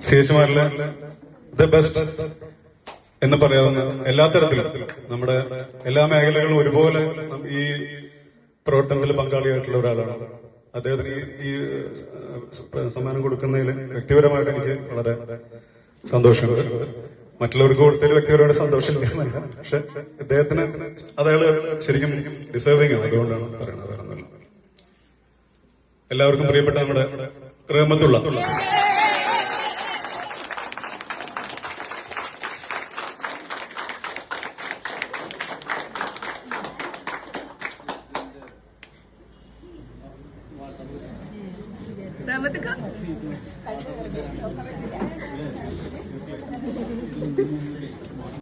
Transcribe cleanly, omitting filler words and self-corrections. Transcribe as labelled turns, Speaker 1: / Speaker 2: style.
Speaker 1: സിഎച്ച്മാരിലെ the best എന്ന് പറയാവുന്ന എല്ലാ തരത്തിലും നമ്മുടെ എല്ലാ മേഖലകളും ഒരുപോലെ ഈ പ്രവർത്തനത്തിൽ പങ്കാളിയായിട്ടുള്ള ഒരാളാണ്. അദ്ദേഹത്തിന് ഈ സമ്മാനം കൊടുക്കുന്നതിൽ വ്യക്തിപരമായിട്ട് എനിക്ക് വളരെ സന്തോഷമുണ്ട്. മറ്റുള്ളവർക്ക് കൊടുത്തതിൽ വ്യക്തിപരമായിട്ട് സന്തോഷമില്ല, പക്ഷെ ഇദ്ദേഹത്തിന് അതയാള് ശരിക്കും ഡിസേർവിംഗ് ആണ്. അതുകൊണ്ടാണ് പറയുന്നത്. വേറെ ഒന്നുമില്ല. എല്ലാവർക്കും പ്രിയപ്പെട്ട നമ്മുടെ റഹ്മത്തുള്ള
Speaker 2: Dapat ka?